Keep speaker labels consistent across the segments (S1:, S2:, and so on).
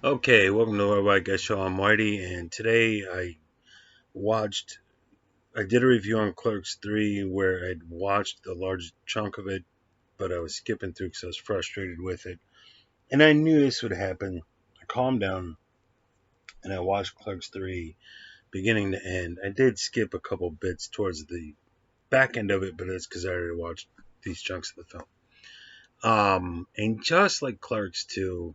S1: Okay, welcome to the White Guy Show. I'm Whitey, and today I did a review on Clerks 3 where I'd watched a large chunk of it, but I was skipping through because I was frustrated with it. And I knew this would happen. I calmed down and I watched Clerks 3 beginning to end. I did skip a couple bits towards the back end of it, but it's because I already watched these chunks of the film. And just like Clerks 2,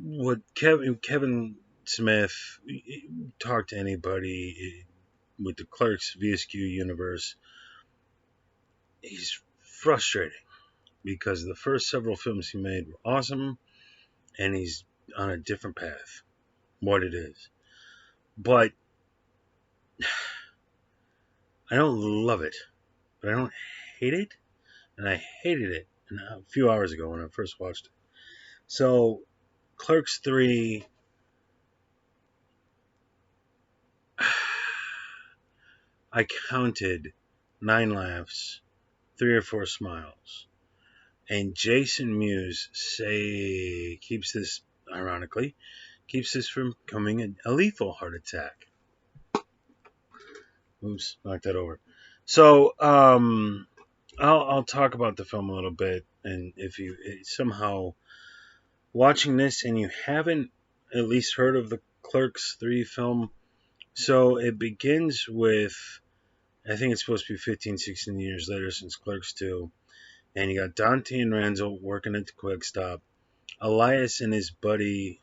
S1: what Kevin Smith talk to anybody with the Clerks VSQ universe, he's frustrating because the first several films he made were awesome, and he's on a different path. What it is, but I don't love it, but I don't hate it, and I hated it a few hours ago when I first watched it. So, Clerks 3, I counted 9 laughs, 3 or 4 smiles. And Jason Mewes ironically, keeps this from becoming a lethal heart attack. Oops, knocked that over. So, I'll talk about the film a little bit, and if you somehow watching this and you haven't at least heard of the Clerks 3 film, so it begins with, I think it's supposed to be 15, 16 years later since Clerks 2, and you got Dante and Randall working at the Quick Stop. Elias and his buddy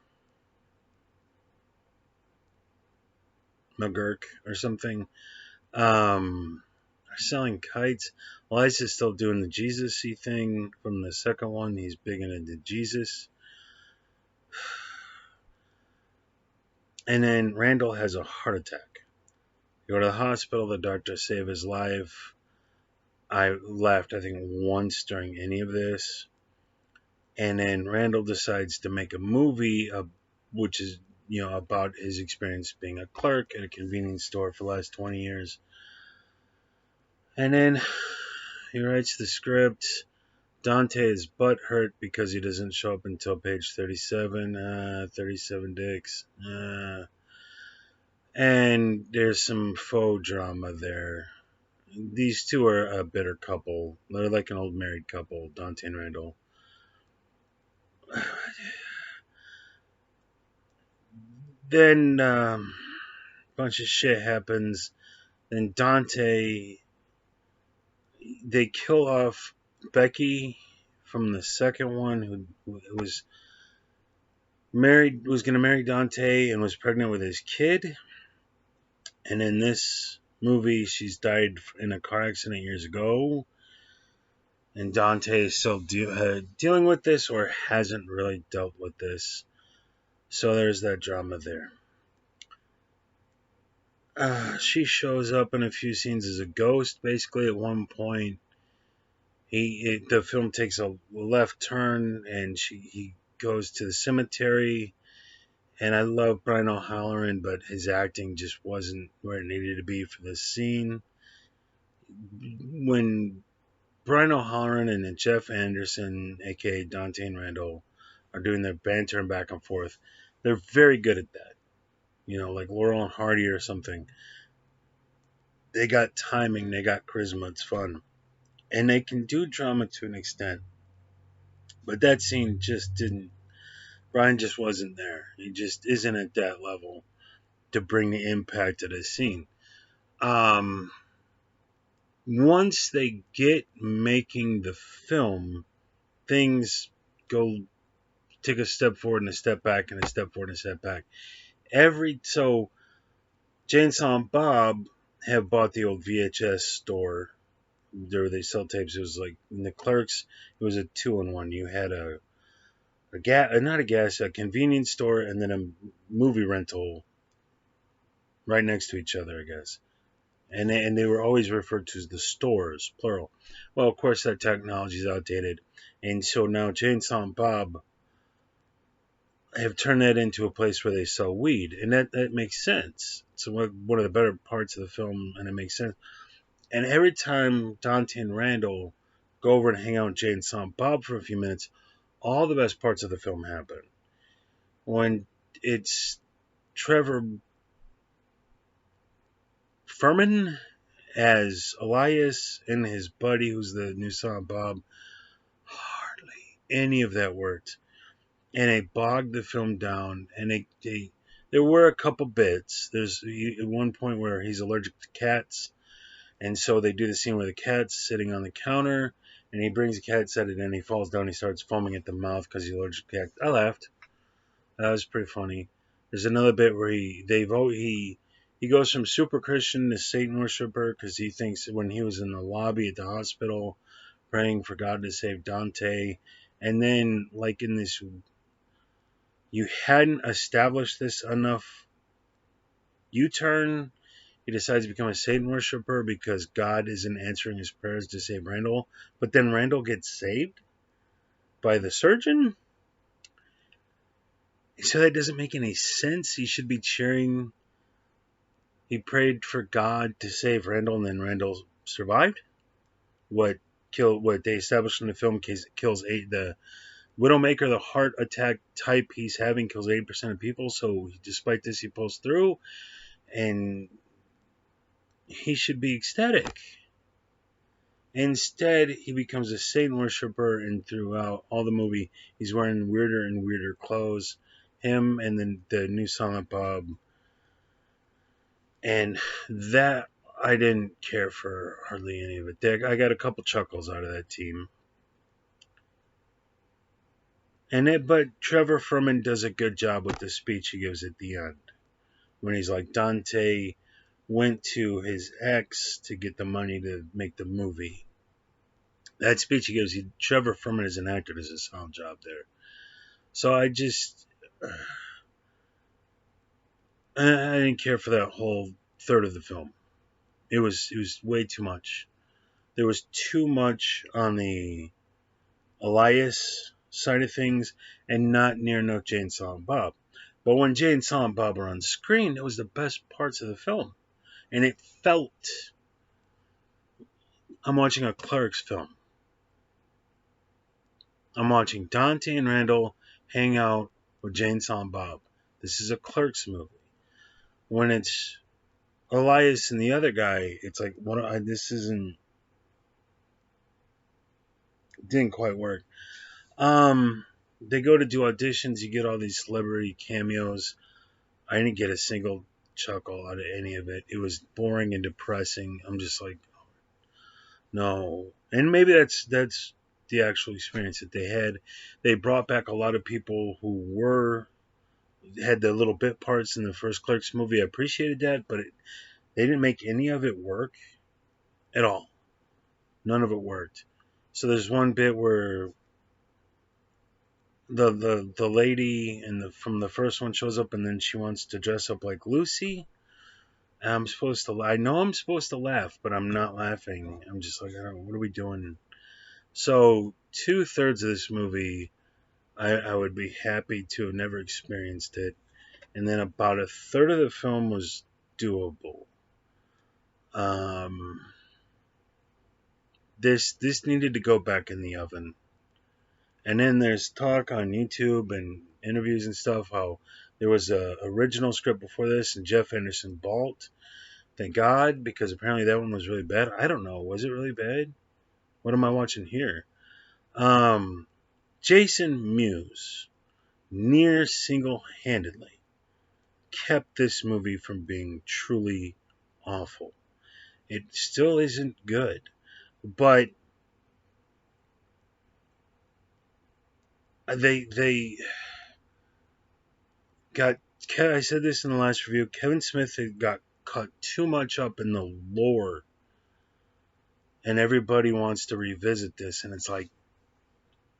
S1: McGurk or something are selling kites. Elias is still doing the Jesus-y thing from the second one. He's big into Jesus. And then Randall has a heart attack. You go to the hospital, the doctor saved his life. I laughed, I think, once during any of this. And then Randall decides to make a movie, which is, about his experience being a clerk at a convenience store for the last 20 years. And then he writes the script. Dante is butthurt because he doesn't show up until page 37. 37 dicks. And there's some faux drama there. These two are a bitter couple. They're like an old married couple, Dante and Randall. Then a bunch of shit happens. Then they kill off Becky from the second one, who was going to marry Dante and was pregnant with his kid. And in this movie, she's died in a car accident years ago. And Dante is still dealing with this or hasn't really dealt with this. So there's that drama there. She shows up in a few scenes as a ghost. Basically, at one point, the film takes a left turn and he goes to the cemetery. And I love Brian O'Halloran, but his acting just wasn't where it needed to be for this scene. When Brian O'Halloran and Jeff Anderson, aka Dante and Randall, are doing their banter and back and forth, they're very good at that. Like Laurel and Hardy or something. They got timing, they got charisma, it's fun. And they can do drama to an extent. But that scene just didn't. Brian just wasn't there. He just isn't at that level to bring the impact of the scene. Once they get making the film, things go take a step forward and a step back and a step forward and a step back. So Jay and Silent Bob have bought the old VHS store where they sell tapes. It was like in the Clerks, it was a 2-in-1. You had a convenience store and then a movie rental right next to each other, I guess. And they were always referred to as the stores, plural. Well, of course, that technology is outdated. And so now Jay and Silent Bob have turned that into a place where they sell weed. And that makes sense. It's one of the better parts of the film, and it makes sense. And every time Dante and Randall go over and hang out with Jay and Silent Bob for a few minutes, all the best parts of the film happen. when it's Trevor Furman as Elias and his buddy, who's the new Silent Bob. Hardly any of that worked, and it bogged the film down. And there were a couple bits. There's at one point where he's allergic to cats, and so they do the scene where the cat's sitting on the counter, and he brings the cat, set it in, he falls down, he starts foaming at the mouth because he's allergic to cats. I laughed. That was pretty funny. There's another bit where he goes from super Christian to Satan worshiper because he thinks when he was in the lobby at the hospital praying for God to save Dante, and then like in this, you hadn't established this enough U-turn. He decides to become a Satan worshiper because God isn't answering his prayers to save Randall. But then Randall gets saved by the surgeon. So that doesn't make any sense. He should be cheering. He prayed for God to save Randall, and then Randall survived. What they established in the film kills the Widowmaker, the heart attack type he's having, kills 80% of people. So despite this, he pulls through, and he should be ecstatic. Instead, he becomes a Satan worshiper, and throughout all the movie, he's wearing weirder and weirder clothes. Him and then the new Silent Bob. And that, I didn't care for hardly any of it. I got a couple chuckles out of that team. But Trevor Furman does a good job with the speech he gives at the end. When he's like, Dante went to his ex to get the money to make the movie. That speech he gives, Trevor Furman as an actor does a sound job there. So I didn't care for that whole third of the film. It was way too much. There was too much on the Elias side of things, and not near enough Jay and Silent Bob. But when Jay and Silent Bob are on screen, it was the best parts of the film. And it felt I'm watching a Clerks film. I'm watching Dante and Randall hang out with Jay and Silent Bob. This is a Clerks movie. When it's Elias and the other guy, it's like, this didn't quite work. They go to do auditions. You get all these celebrity cameos. I didn't get a single chuckle out of any of it. It was boring and depressing. I'm just like, no. And maybe that's the actual experience that they had. They brought back a lot of people who had the little bit parts in the first Clerks movie. I appreciated that, but they didn't make any of it work at all. None of it worked. So there's one bit where the lady from the first one shows up, and then she wants to dress up like Lucy. And I know I'm supposed to laugh, but I'm not laughing. I'm just like, what are we doing? So 2/3 of this movie, I would be happy to have never experienced it. And then about a third of the film was doable. This needed to go back in the oven. And then there's talk on YouTube and interviews and stuff how there was a original script before this, and Jeff Anderson balked. Thank God, because apparently that one was really bad. I don't know. Was it really bad? What am I watching here? Jason Mewes near single-handedly kept this movie from being truly awful. It still isn't good, but they got. I said this in the last review. Kevin Smith had got cut too much up in the lore, and everybody wants to revisit this, and it's like,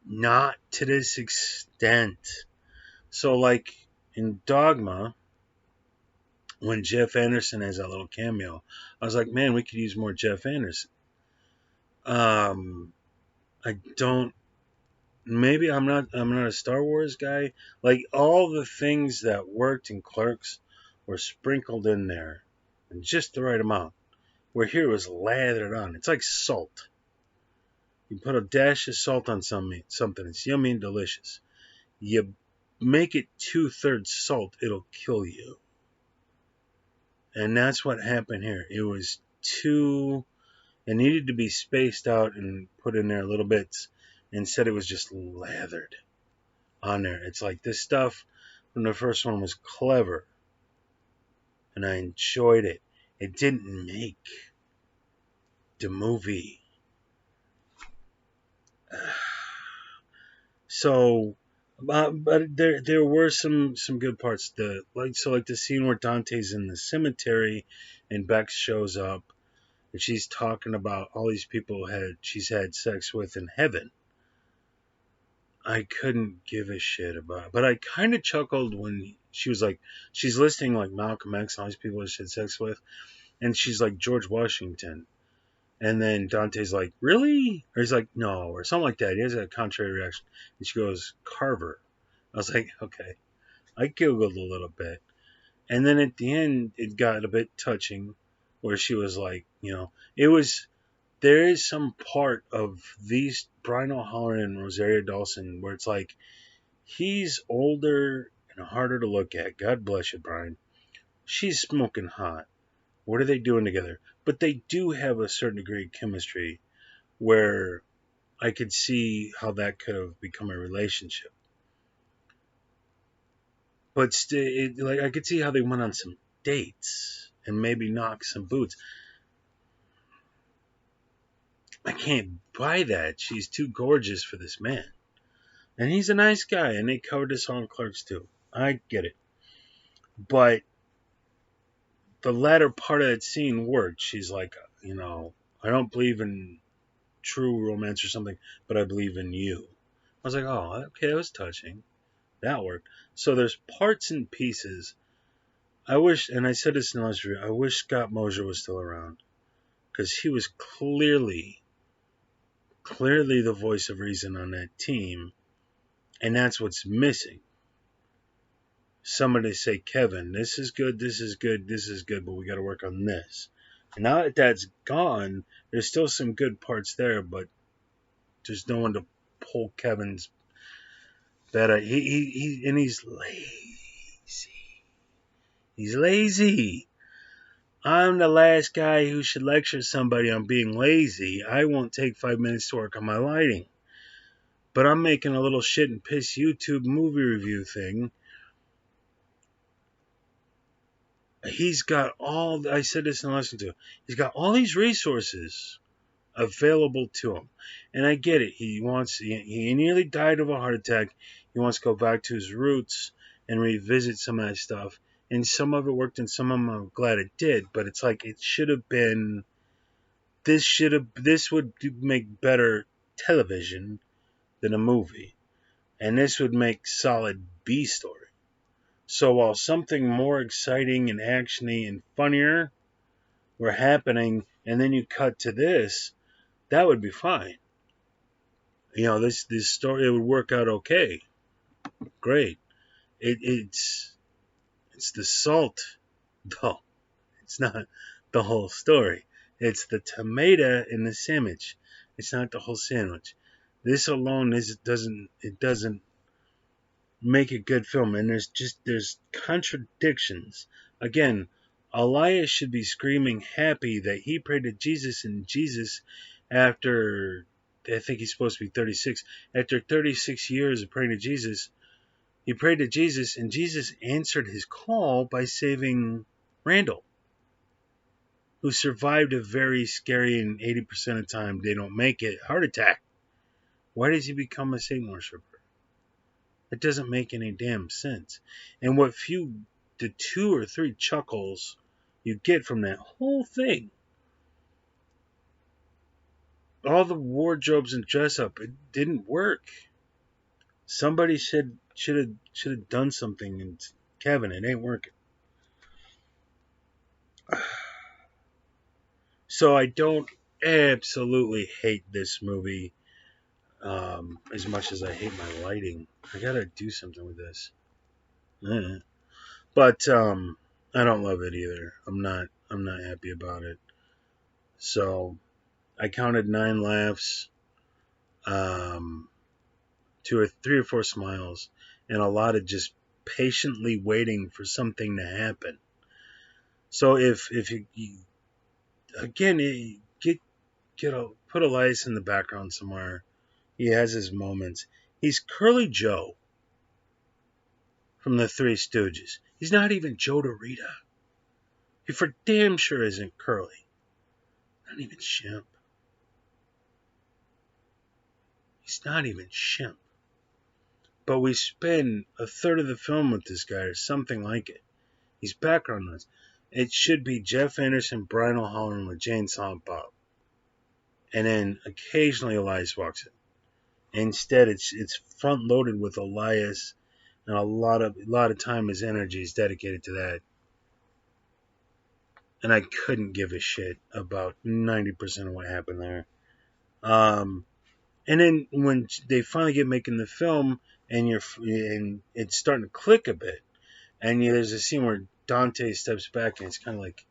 S1: not to this extent. So, like in Dogma, when Jeff Anderson has that little cameo, I was like, man, we could use more Jeff Anderson. I don't. Maybe I'm not a Star Wars guy. Like, all the things that worked in Clerks were sprinkled in there, in just the right amount. Where here it was lathered on. It's like salt. You put a dash of salt on something. It's yummy and delicious. You make it 2/3 salt, it'll kill you. And that's what happened here. It was too. It needed to be spaced out and put in there a little bits. Instead, it was just lathered on there. It's like this stuff from the first one was clever, and I enjoyed it. It didn't make the movie. So, but there were some good parts. Like the scene where Dante's in the cemetery, and Bex shows up, and she's talking about all these people she's had sex with in heaven. I couldn't give a shit about it, but I kind of chuckled when she was like, she's listing like Malcolm X and all these people she had sex with, and she's like George Washington. And then Dante's like, really? Or he's like, no, or something like that. He has a contrary reaction. And she goes, Carver. I was like, okay. I giggled a little bit. And then at the end, it got a bit touching where she was like, there is some part of these, Brian O'Halloran and Rosario Dawson, where it's like, he's older and harder to look at. God bless you, Brian. She's smoking hot. What are they doing together? But they do have a certain degree of chemistry where I could see how that could have become a relationship. But like I could see how they went on some dates and maybe knocked some boots. I can't buy that. She's too gorgeous for this man. And he's a nice guy, and they covered this on Clerks too. I get it. But the latter part of that scene worked. She's like, I don't believe in true romance or something, but I believe in you. I was like, oh, okay, that was touching. That worked. So there's parts and pieces. I wish, and I said this in the last review, I wish Scott Mosier was still around. Because he was clearly the voice of reason on that team. And that's what's missing. Somebody say, Kevin, this is good, but we got to work on this. And now that that's gone, there's still some good parts there, but there's no one to pull Kevin's better. He's lazy. He's lazy. I'm the last guy who should lecture somebody on being lazy. I won't take 5 minutes to work on my lighting. But I'm making a little shit and piss YouTube movie review thing. He's got I said this in the lesson too, he's got all these resources available to him. And I get it. He nearly died of a heart attack. He wants to go back to his roots and revisit some of that stuff. And some of it worked and some of them I'm glad it did. But it's like it should have been, this would make better television than a movie. And this would make solid B story. So while something more exciting and actiony and funnier were happening, and then you cut to this, that would be fine. This story, it would work out okay. Great. It's the salt, though. It's not the whole story. It's the tomato in the sandwich. It's not the whole sandwich. This alone doesn't make a good film, and there's contradictions. Again, Elias should be screaming happy that he prayed to Jesus, and Jesus, after I think he's supposed to be 36, after 36 years of praying to Jesus, he prayed to Jesus, and Jesus answered his call by saving Randall, who survived a very scary, and 80% of the time they don't make it, heart attack. Why does he become a Satan worshiper? It doesn't make any damn sense. And the 2 or 3 chuckles you get from that whole thing, all the wardrobes and dress up, it didn't work. Somebody should have done something, and Kevin, it ain't working. So I don't absolutely hate this movie as much as I hate my lighting. I gotta do something with this. But I don't love it either. I'm not happy about it. So I counted 9 laughs, 3 or 4 smiles, and a lot of just patiently waiting for something to happen. So if you again get put Elias in the background somewhere. He has his moments. He's Curly Joe from the Three Stooges. He's not even Joe Dorita. He for damn sure isn't Curly. Not even Shemp. He's not even Shemp. But we spend a third of the film with this guy, or something like it. He's background noise. It should be Jeff Anderson, Brian O'Halloran with Jane Silent Bob. And then occasionally Elias walks in. Instead, it's front loaded with Elias, and a lot of time his energy is dedicated to that. And I couldn't give a shit about 90% of what happened there. And then when they finally get making the film, and it's starting to click a bit, and there's a scene where Dante steps back, and it's kind of like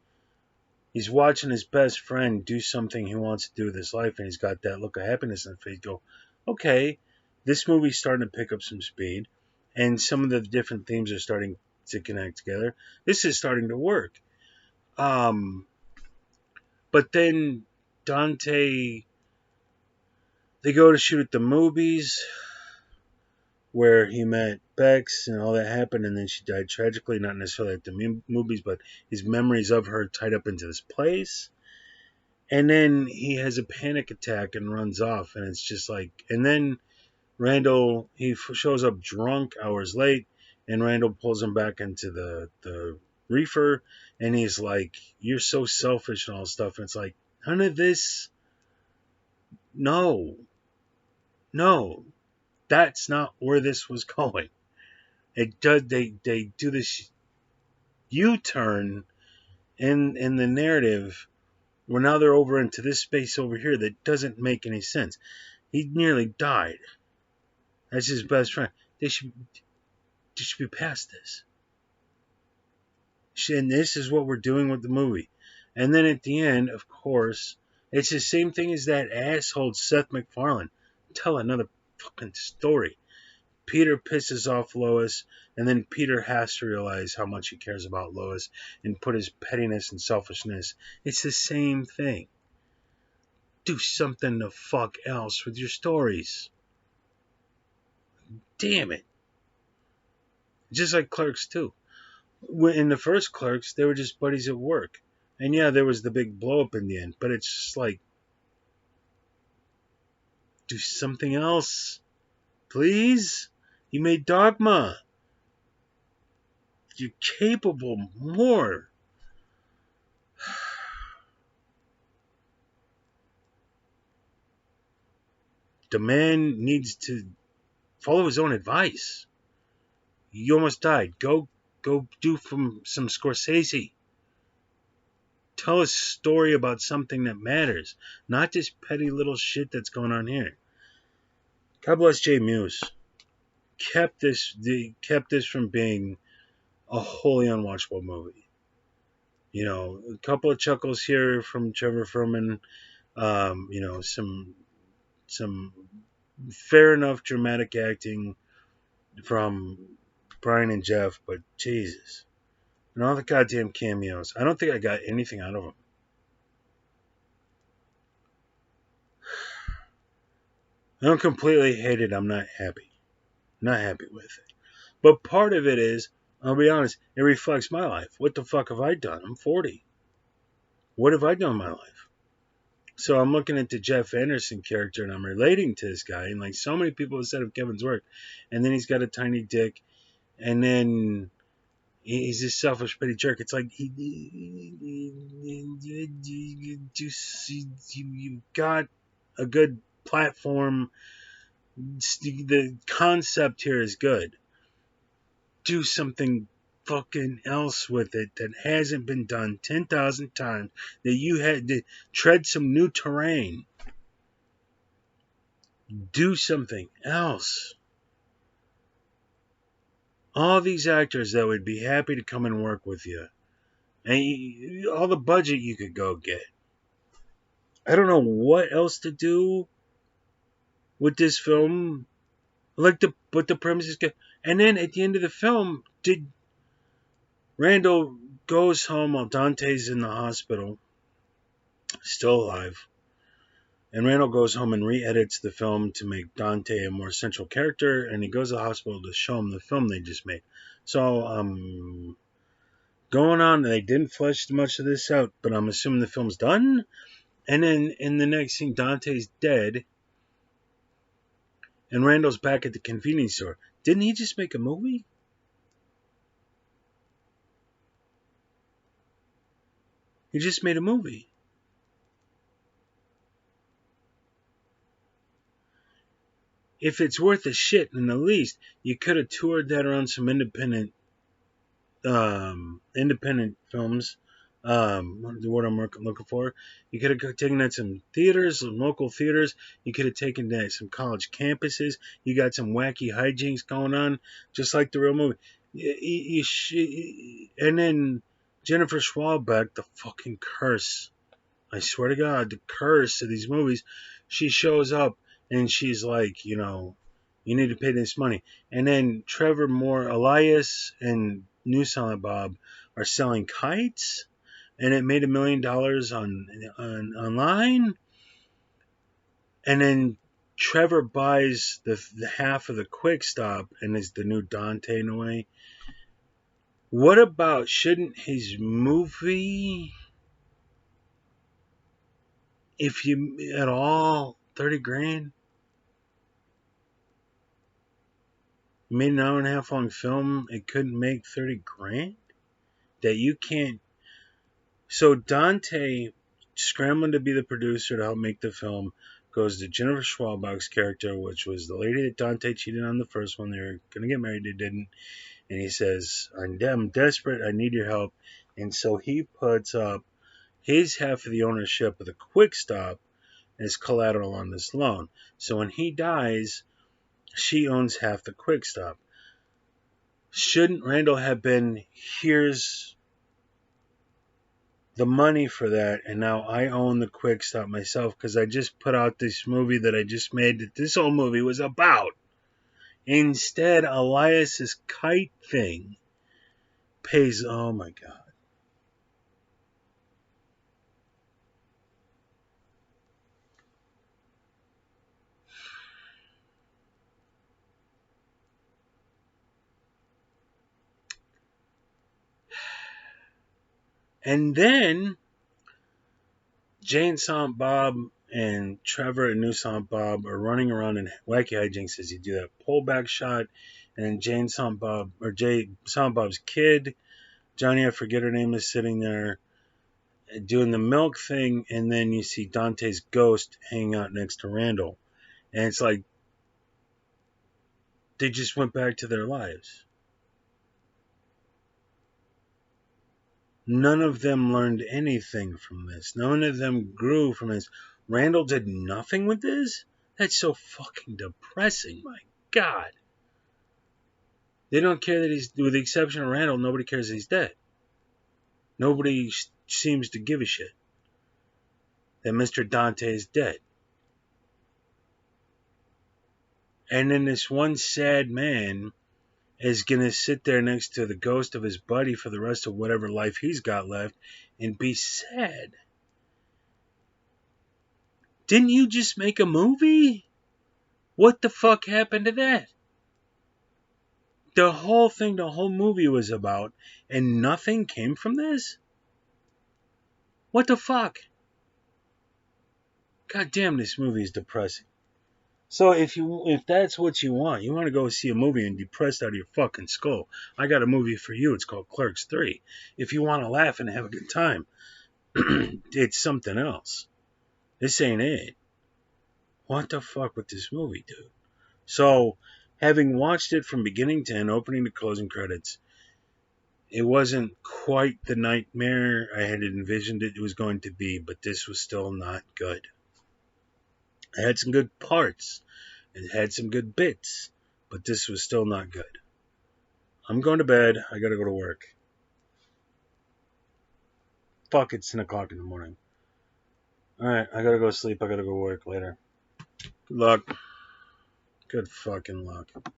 S1: he's watching his best friend do something he wants to do with his life, and he's got that look of happiness in the face. Go, okay, this movie's starting to pick up some speed, and some of the different themes are starting to connect together. This is starting to work. But then Dante, they go to shoot at the movies where he met Bex and all that happened, and then she died tragically, not necessarily at the movies, but his memories of her tied up into this place. And then he has a panic attack and runs off, and it's just like, and then Randall, he shows up drunk hours late, and Randall pulls him back into the reefer, and he's like, you're so selfish and all stuff, and it's like, none of this, no, that's not where this was going. It does, they do this U-turn in the narrative where now they're over into this space over here that doesn't make any sense. He nearly died. That's his best friend. They should be past this. And this is what we're doing with the movie. And then at the end, of course, it's the same thing as that asshole Seth MacFarlane. Tell another fucking story. Peter pisses off Lois, and then Peter has to realize how much he cares about Lois and put his pettiness and selfishness. It's the same thing. Do something the fuck else with your stories. Damn it. Just like Clerks 2. In the first Clerks, they were just buddies at work. And yeah, there was the big blow up in the end, but it's just like, do something else. Please? You made Dogma. You're capable more. The man needs to follow his own advice. You almost died. Go do some Scorsese. Tell a story about something that matters, not this petty little shit that's going on here. God bless Jay Muse. Kept this from being a wholly unwatchable movie. You know, a couple of chuckles here from Trevor Furman. You know, some fair enough dramatic acting from Brian and Jeff, but Jesus. And all the goddamn cameos. I don't think I got anything out of them. I don't completely hate it. I'm not happy. Not happy with it. But part of it is, I'll be honest, it reflects my life. What the fuck have I done? I'm 40. What have I done in my life? So I'm looking at the Jeff Anderson character and I'm relating to this guy. And like so many people have said of Kevin's work. And then he's got a tiny dick. And then he's this selfish, petty jerk. It's like you got a good platform. The concept here is good. Do something fucking else with it that hasn't been done 10,000 times. That you had to tread some new terrain. Do something else. All these actors that would be happy to come and work with you. And all the budget you could go get. I don't know what else to do with this film But the premise is good. And then at the end of the film, did Randall goes home while Dante's in the hospital, still alive. And Randall goes home and re-edits the film to make Dante a more central character, and he goes to the hospital to show him the film they just made. So, going on, they didn't flesh much of this out, but I'm assuming the film's done. And then in the next scene, Dante's dead, and Randall's back at the convenience store. Didn't he just make a movie? He just made a movie. If it's worth a shit in the least, you could have toured that around some independent films. The word I'm looking for. You could have taken that to some theaters, some local theaters. You could have taken that to some college campuses. You got some wacky hijinks going on, just like the real movie. And then Jennifer Schwalbeck, the fucking curse. I swear to God, the curse of these movies. She shows up and she's like, you need to pay this money. And then Trevor Moore, Elias, and New Silent Bob are selling kites, and it made $1 million on online. And then Trevor buys the half of the Quick Stop and is the new Dante in a way. What about, shouldn't his movie, if you at all, 30 grand? You made an hour and a half long film, it couldn't make 30 grand? That you can't. So Dante, scrambling to be the producer to help make the film, goes to Jennifer Schwalbach's character, which was the lady that Dante cheated on the first one. They were going to get married, they didn't. And he says, I'm desperate, I need your help. And so he puts up his half of the ownership of the Quick Stop as collateral on this loan. So when he dies, she owns half the Quick Stop. Shouldn't Randall have been, here's the money for that, and now I own the Quick Stop myself because I just put out this movie that I just made that this whole movie was about. Instead, Elias's kite thing pays, oh my God. And then Jay and Silent Bob and Trevor and New Silent Bob are running around in wacky hijinks as you do that pullback shot. And then Jay and Silent Bob, or Jay, Silent Bob's kid, Johnny, I forget her name, is sitting there doing the milk thing. And then you see Dante's ghost hanging out next to Randall. And it's like they just went back to their lives. None of them learned anything from this. None of them grew from this. Randall did nothing with this? That's so fucking depressing. My God. They don't care that he's, with the exception of Randall, nobody cares that he's dead. Nobody seems to give a shit that Mr. Dante is dead. And then this one sad man is going to sit there next to the ghost of his buddy for the rest of whatever life he's got left and be sad. Didn't you just make a movie? What the fuck happened to that? The whole thing, the whole movie was about, and nothing came from this? What the fuck? God damn, this movie is depressing. So if that's what you want to go see a movie and depressed out of your fucking skull, I got a movie for you. It's called Clerks 3. If you want to laugh and have a good time, it's something else. This ain't it. What the fuck with this movie, dude? So, having watched it from beginning to end, opening to closing credits, it wasn't quite the nightmare I had envisioned it was going to be, but this was still not good. It had some good parts. It had some good bits, but this was still not good. I'm going to bed. I gotta go to work. Fuck, it's 10 o'clock in the morning. Alright, I gotta go sleep. I gotta go work later. Good luck. Good fucking luck.